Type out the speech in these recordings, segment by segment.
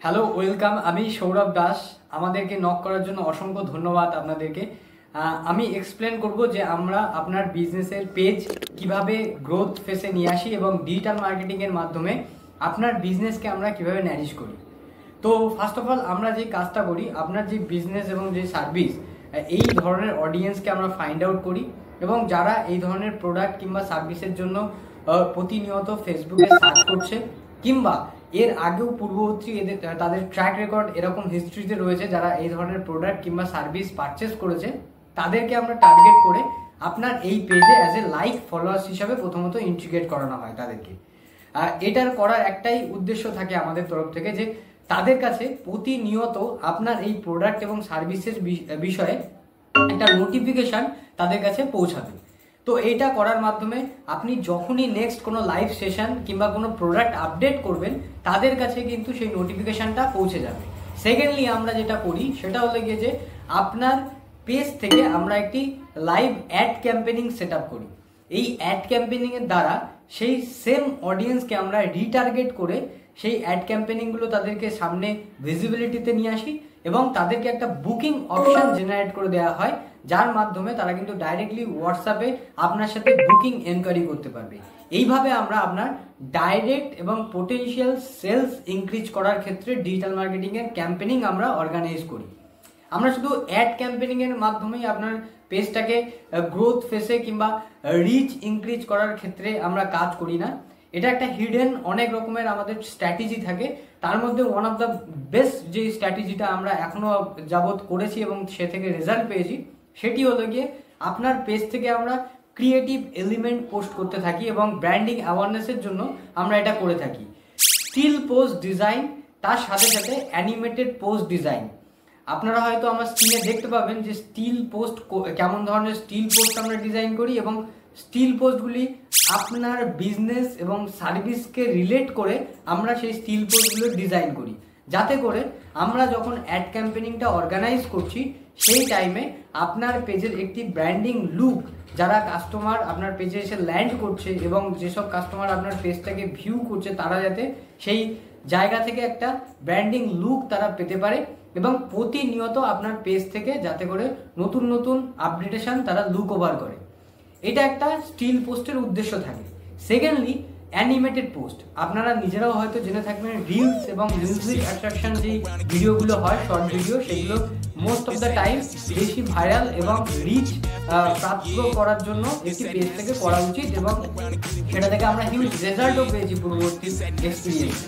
Hello, welcome. আমি সৌরভ দাস। আমাদেরকে knock করার জন্য অসংখ্য ধন্যবাদ আপনাদেরকে। আমি এক্সপ্লেন করব যে আমরা আপনার বিজনেসের পেজ কিভাবে গ্রোথ ফেসে নিয়ে আসি এবং ডিজিটাল মার্কেটিংয়ের মাধ্যমে আপনার বিজনেসকে আমরা কিভাবে ম্যানেজ করি। তো ফার্স্ট অফ অল আমরা যে কাজটা করি, আপনার যে বিজনেস এবং যে সার্ভিস, এই ধরনের অডিয়েন্সকে আমরা ফাইন্ড আউট করি এবং যারা এই ধরনের প্রোডাক্ট কিংবা সার্ভিসের জন্য প্রতিনিয়ত ফেসবুকে সার্চ করছে কিংবা এর আগেও পূর্ববর্তী তাদের ট্র্যাক রেকর্ড এরকম হিস্ট্রিতে রয়েছে, যারা এই ধরনের প্রোডাক্ট কিংবা সার্ভিস পারচেস করেছে, তাদেরকে আমরা টার্গেট করে আপনার এই পেজে অ্যাজ এ লাইক ফলোয়ার্স হিসাবে প্রথমত ইন্টিগ্রেট করানো হয় তাদেরকে। এটার করার একটাই উদ্দেশ্য থাকে আমাদের তরফ থেকে যে তাদের কাছে প্রতিনিয়ত আপনার এই প্রোডাক্ট এবং সার্ভিসের বিষয়ে একটা নোটিফিকেশন তাদের কাছে পৌঁছাবে। তো এটা করার মাধ্যমে আপনি যখনই নেক্সট কোনো লাইভ সেশন কিংবা কোনো প্রোডাক্ট আপডেট করবেন, তাদের কাছে কিন্তু সেই নোটিফিকেশনটা পৌঁছে যাবে। সেকেন্ডলি আমরা যেটা করি সেটা হলো গিয়ে যে আপনার পেজ থেকে আমরা একটি live ad campaigning set up করি। এই অ্যাড ক্যাম্পেনিংয়ের দ্বারা সেই সেম অডিয়েন্সকে আমরা রিটার্গেট করে সেই অ্যাড ক্যাম্পেনিংগুলো তাদেরকে সামনে ভিজিবিলিটিতে নিয়ে আসি এবং তাদেরকে একটা বুকিং অপশন জেনারেট করে দেওয়া হয়, যার মাধ্যমে তারা কিন্তু ডাইরেক্টলি হোয়াটসঅ্যাপে আপনার সাথে বুকিং এনকোয়ারি করতে পারবে। এইভাবে আমরা আপনার ডাইরেক্ট এবং পোটেনশিয়াল সেলস ইনক্রিজ করার ক্ষেত্রে ডিজিটাল মার্কেটিংয়ের ক্যাম্পেনিং আমরা অর্গানাইজ করি। আমরা শুধু অ্যাড ক্যাম্পেনিংয়ের মাধ্যমেই আপনার পেজটাকে গ্রোথ ফেসে কিংবা রিচ ইনক্রিজ করার ক্ষেত্রে আমরা কাজ করি না। এটা একটা হিডেন অনেক রকমের আমাদের স্ট্র্যাটেজি থাকে। তার মধ্যে ওয়ান অফ দ্য বেস্ট যে স্ট্র্যাটেজিটা আমরা এখনো যাবৎ করেছি এবং সে থেকে রেজাল্ট পেয়েছি, সেটি হলো গিয়ে আপনার পেজ থেকে আমরা ক্রিয়েটিভ এলিমেন্ট পোস্ট করতে থাকি এবং ব্র্যান্ডিং অ্যাওয়ারনেসের জন্য আমরা এটা করে থাকি। স্টিল পোস্ট ডিজাইন, তার সাথে সাথে অ্যানিমেটেড পোস্ট ডিজাইন। আপনারা হয়তো আমার স্ক্রিনে দেখতে পাবেন যে স্টিল পোস্ট কেমন ধরনের স্টিল পোস্ট আমরা ডিজাইন করি এবং স্টিল পোস্টগুলি আপনার বিজনেস এবং সার্ভিসকে রিলেট করে আমরা সেই স্টিল পোস্টগুলো ডিজাইন করি, যাতে করে আমরা যখন অ্যাড ক্যাম্পেনিংটা অর্গানাইজ করছি সেই টাইমে আপনার পেজের একটি ব্র্যান্ডিং লুক, যারা কাস্টমার আপনার পেজে এসে ল্যান্ড করছে এবং যেসব কাস্টমার আপনার পেজটাকে ভিউ করছে, তারা যাতে সেই জায়গা থেকে একটা ব্র্যান্ডিং লুক তারা পেতে পারে এবং প্রতিনিয়ত আপনার পেজ থেকে যাতে করে নতুন নতুন আপডেটেশন তারা লুক ওভার করে। এটা একটা স্টিল পোস্টের উদ্দেশ্য থাকে। সেকেন্ডলি অ্যানিমেটেড পোস্ট, আপনারা নিজেরাও হয়তো জেনে থাকবেন রিলস এবং মিউজিক অ্যাট্রাকশন যে ভিডিওগুলো হয়, শর্ট ভিডিও, সেগুলো মোস্ট অফ দ্য টাইম বেশি ভাইরাল এবং রিচ প্রাপ্ত করার জন্য একটি পেজ থেকে করা উচিত এবং সেটা থেকে আমরা হিউজ রেজাল্টও পেয়েছি পূর্ববর্তী এক্সপিরিয়েন্স।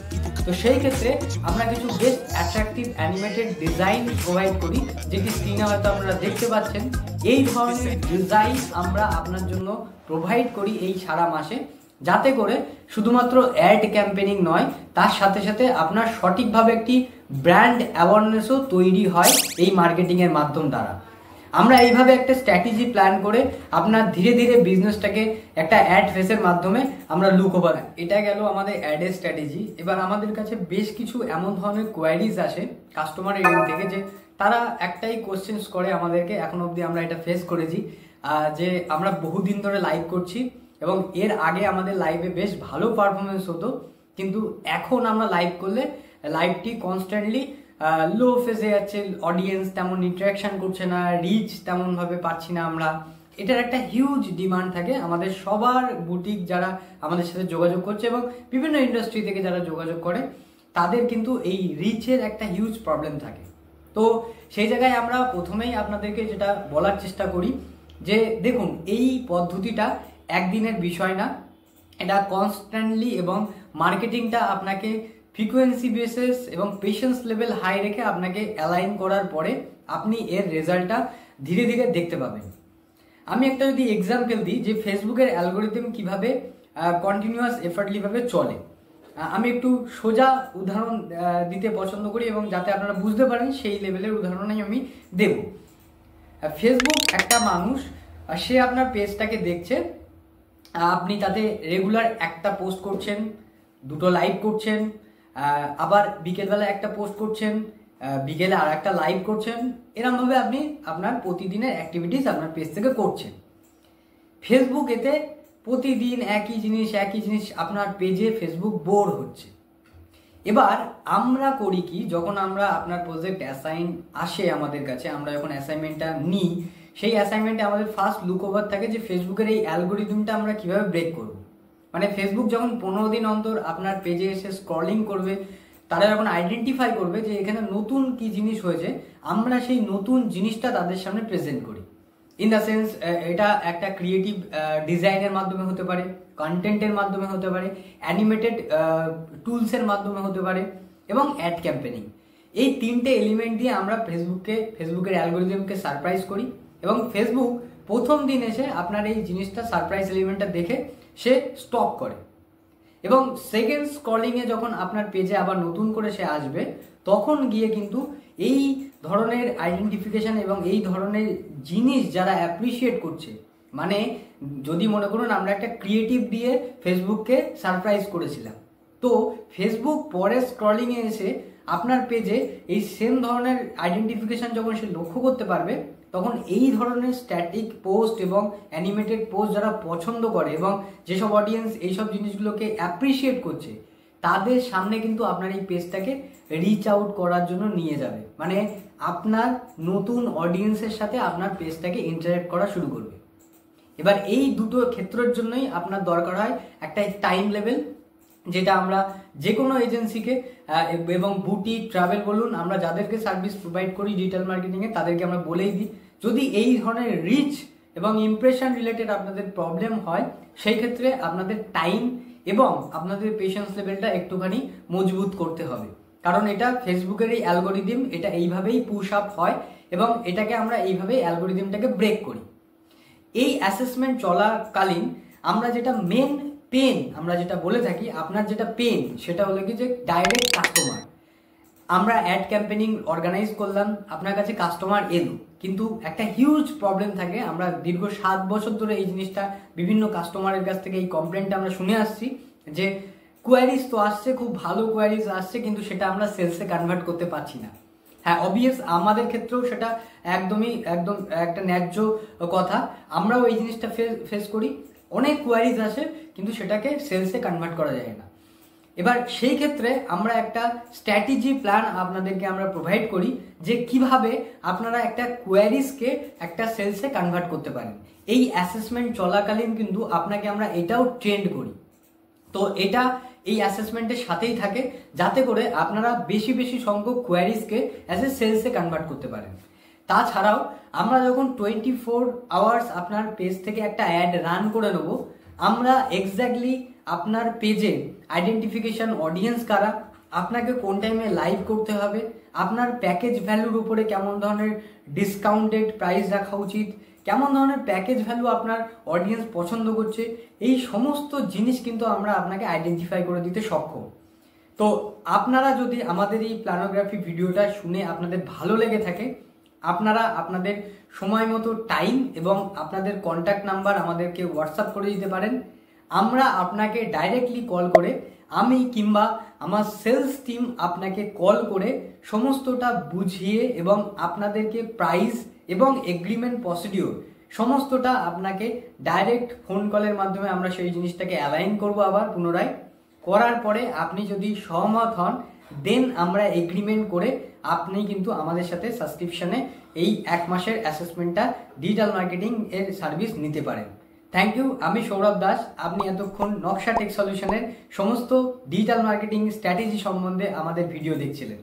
তো সেই ক্ষেত্রে আমরা কিছু best attractive animated design provide করি, যেটি স্ক্রিনে হয়তো আপনারা দেখতে পাচ্ছেন। এই ধরনের ডিজাইন আমরা আপনার জন্য প্রোভাইড করি এই সারা মাসে, যাতে করে শুধুমাত্র অ্যাড ক্যাম্পেনিং নয়, তার সাথে সাথে আপনার সঠিকভাবে একটি ব্র্যান্ড অ্যাওয়ারনেসও তৈরি হয় এই মার্কেটিংয়ের মাধ্যম দ্বারা। আমরা এইভাবে একটা স্ট্র্যাটেজি প্ল্যান করে আপনার ধীরে ধীরে বিজনেসটাকে একটা অ্যাড ফেসের মাধ্যমে আমরা লুক ওভার। এটা গেল আমাদের অ্যাডের স্ট্র্যাটেজি। এবার আমাদের কাছে বেশ কিছু এমন ধরনের কোয়ারিজ আসে কাস্টমারের এন্ড থেকে, যে তারা একটাই কোশ্চেন্স করে আমাদেরকে, এখন অবধি আমরা এটা ফেস করেছি, যে আমরা বহুদিন ধরে লাইভ করছি এবং এর আগে আমাদের লাইভে বেশ ভালো পারফরমেন্স হতো, কিন্তু এখন আমরা লাইভ করলে লাইভটি কনস্ট্যান্টলি লো ফেসে যাচ্ছে, অডিয়েন্স তেমন ইন্টারাকশন করছে না, রিচ তেমনভাবে পাচ্ছি না আমরা। এটার একটা হিউজ ডিমান্ড থাকে আমাদের সবার, বুটিক যারা আমাদের সাথে যোগাযোগ করছে এবং বিভিন্ন ইন্ডাস্ট্রি থেকে যারা যোগাযোগ করে, তাদের কিন্তু এই রিচের একটা হিউজ প্রবলেম থাকে। তো সেই জায়গায় আমরা প্রথমেই আপনাদেরকে যেটা বলার চেষ্টা করি যে দেখুন, এই পদ্ধতিটা একদিনের বিষয় না, এটা কনস্ট্যান্টলি এবং মার্কেটিংটা আপনাকে ফ্রিকোয়েন্সি বেসিস এবং পেশেন্স লেভেল হাই রেখে আপনাকে অ্যালাইন করার পরে আপনি এর রেজাল্টটা ধীরে ধীরে দেখতে পাবেন। আমি একটা যদি এক্সাম্পল দিই যে ফেসবুকের অ্যালগোরিদম কিভাবে কন্টিনিউয়াস এফার্টলিভাবে চলে, আমি একটু সোজা উদাহরণ দিতে পছন্দ করি এবং যাতে আপনারা বুঝতে পারেন সেই লেভেলের উদাহরণই আমি দেব। ফেসবুক একটা মানুষ, সে আপনার পেজটাকে দেখছে, আপনি তাতে রেগুলার একটা পোস্ট করছেন, দুটো লাইভ করছেন, আবার বিকেলবেলা একটা পোস্ট করছেন, বিকেলে আর একটা লাইভ করছেন, এরমভাবে আপনি আপনার প্রতিদিনের অ্যাক্টিভিটিস আপনার পেজ থেকে করছেন। ফেসবুক এতে প্রতিদিন একই জিনিস আপনার পেজে ফেসবুক বোর হচ্ছে এবার আমরা করি কি, যখন আমরা আপনার প্রজেক্ট অ্যাসাইন আসে আমাদের কাছে, আমরা যখন অ্যাসাইনমেন্টটা নিই, সেই অ্যাসাইনমেন্টে আমাদের ফার্স্ট লুক ওভার থাকে যে ফেসবুকের এই অ্যালগোরিদমটা আমরা কিভাবে ব্রেক করব। মানে ফেসবুক যখন 15 দিন অন্তর আপনার পেজে এসে স্ক্রলিং করবে, তারা যখন আইডেন্টিফাই করবে যে এখানে নতুন কি জিনিস হয়েছে, আমরা সেই নতুন জিনিসটা তাদের সামনে প্রেজেন্ট করি। ইন দ্য সেন্স, এটা একটা ক্রিয়েটিভ ডিজাইনের মাধ্যমে হতে পারে, কন্টেন্টের মাধ্যমে হতে পারে, অ্যানিমেটেড টুলসের মাধ্যমে হতে পারে, এবং অ্যাড ক্যাম্পেনিং। এই তিনটে এলিমেন্ট দিয়ে আমরা ফেসবুকের অ্যালগোরিদমকে সারপ্রাইজ করি, এবং ফেসবুক প্রথম দিন এসে আপনার এই জিনিসটা, সারপ্রাইজ এলিমেন্টটা দেখে সে স্টপ করে, এবং সেকেন্ড স্ক্রলিংয়ে যখন আপনার পেজে আবার নতুন করে সে আসবে, তখন গিয়ে কিন্তু এই ধরনের আইডেন্টিফিকেশন এবং এই ধরনের জিনিস যারা অ্যাপ্রিসিয়েট করছে, মানে যদি মনে করুন আমরা একটা ক্রিয়েটিভ দিয়ে ফেসবুককে সারপ্রাইজ করেছিলাম, তো ফেসবুক পরের স্ক্রলিংয়ে এসে আপনার পেজে এই সেম ধরনের আইডেন্টিফিকেশন যখন সে লক্ষ্য করতে পারবে, তখন এই ধরনের স্ট্যাটিক পোস্ট এবং অ্যানিমেটেড পোস্ট যারা পছন্দ করে এবং যেসব অডিয়েন্স এইসব জিনিসগুলোকে অ্যাপ্রিসিয়েট করছে, তাদের সামনে কিন্তু আপনার এই পেজটাকে রিচ আউট করার জন্য নিয়ে যাবে। মানে আপনার নতুন অডিয়েন্সের সাথে আপনার পেজটাকে ইন্টারেক্ট করা শুরু করবে। এবার এই দুটো ক্ষেত্রের জন্যই আপনার দরকার হয় একটা টাইম লেভেল, যেটা আমরা যে কোনো এজেন্সিকে এবং বুটিক, ট্রাভেল বলুন, আমরা যাদেরকে সার্ভিস প্রোভাইড করি ডিজিটাল মার্কেটিংয়ে, তাদেরকে আমরা বলেই দিই, যদি এই ধরনের রিচ এবং ইমপ্রেশন রিলেটেড আপনাদের প্রবলেম হয়, সেই ক্ষেত্রে আপনাদের টাইম এবং আপনাদের পেশেন্স লেভেলটা একটুখানি মজবুত করতে হবে। কারণ এটা ফেসবুকের এই অ্যালগোরিদম, এটা এইভাবেই পুশ আপ হয়, এবং এটাকে আমরা এইভাবেই অ্যালগোরিদমটাকে ব্রেক করি। এই অ্যাসেসমেন্ট চলাকালীন আমরা যেটা মেন পেন আমরা যেটা বলে থাকি, আপনার যেটা পেন সেটা হলো কি যে ডাইরেক্ট কাস্টমার। আমরা অ্যাড ক্যাম্পেনিং অর্গানাইজ করলাম, আপনার কাছে কাস্টমার এলো, কিন্তু একটা হিউজ প্রবলেম থাকে। আমরা দীর্ঘ 7 বছর ধরে এই জিনিসটা বিভিন্ন কাস্টমারের কাছ থেকে এই কমপ্লেনটা আমরা শুনে আসছি যে কোয়ারিজ তো আসছে, খুব ভালো কোয়ারিজ আসছে, কিন্তু সেটা আমরা সেলসে কনভার্ট করতে পারছি না। হ্যাঁ, অবভিয়াস আমাদের ক্ষেত্রেও সেটা একদম একটা ন্যায্য কথা। আমরাও এই জিনিসটা ফেস করি, অনেক কোয়ারিজ আসে কিন্তু সেটাকে সেলসে কনভার্ট করা যায় না। এবার সেই ক্ষেত্রে আমরা একটা স্ট্র্যাটেজি প্ল্যান আপনাদেরকে আমরা প্রোভাইড করি যে কিভাবে আপনারা একটা কোয়ারিজকে একটা সেলসে কনভার্ট করতে পারেন। এই অ্যাসেসমেন্ট চলাকালীন কিন্তু আপনাকে আমরা এটাও ট্রেন্ড করি, তো এটা এই অ্যাসেসমেন্টের সাথেই থাকে, যাতে করে আপনারা বেশি বেশি সংখ্যক কোয়ারিজকে অ্যাজ এ সেলসে কনভার্ট করতে পারেন। তাছাড়াও আমরা যখন 24 আওয়ার্স আপনার পেজ থেকে একটা অ্যাড রান করে নেব, আমরা এক্স্যাক্টলি আপনার পেজে আইডেন্টিফিকেশন অডিয়েন্স কারা, আপনাকে কোন টাইমে লাইভ করতে হবে, আপনার প্যাকেজ ভ্যালুর উপরে কেমন ধরনের ডিসকাউন্টেড প্রাইস রাখা উচিত, কেমন ধরনের প্যাকেজ ভ্যালু আপনার অডিয়েন্স পছন্দ করছে, এই সমস্ত জিনিস কিন্তু আমরা আপনাকে আইডেন্টিফাই করে দিতে সক্ষম। তো আপনারা যদি আমাদের এই প্ল্যানোগ্রাফি ভিডিওটা শুনে আপনাদের ভালো লেগে থাকে, আপনারা আপনাদের সময় মতো টাইম এবং আপনাদের কন্ট্যাক্ট নাম্বার আমাদেরকে হোয়াটসঅ্যাপ করে দিতে পারেন। আমরা আপনাকে ডাইরেক্টলি কল করে, আমি কিংবা আমার সেলস টিম আপনাকে কল করে সমস্তটা বুঝিয়ে এবং আপনাদেরকে প্রাইস এবং এগ্রিমেন্ট প্রসিডিওর সমস্তটা আপনাকে ডাইরেক্ট ফোন কলের মাধ্যমে আমরা সেই জিনিসটাকে অ্যালাইন করব। আবার পুনরায় করার পরে আপনি যদি সহমত হন, দেন আমরা এগ্রিমেন্ট করে আপনি কিন্তু আমাদের সাথে সাবস্ক্রিপশনে এই 1 মাসের অ্যাসেসমেন্টটা ডিজিটাল মার্কেটিং এর সার্ভিস নিতে পারেন। Thank you. আমি সৌরভ দাস। আপনি এতক্ষণ নকশা টেক সলিউশনের সমস্ত ডিজিটাল মার্কেটিং স্ট্র্যাটেজি সম্বন্ধে আমাদের ভিডিও দেখছিলেন।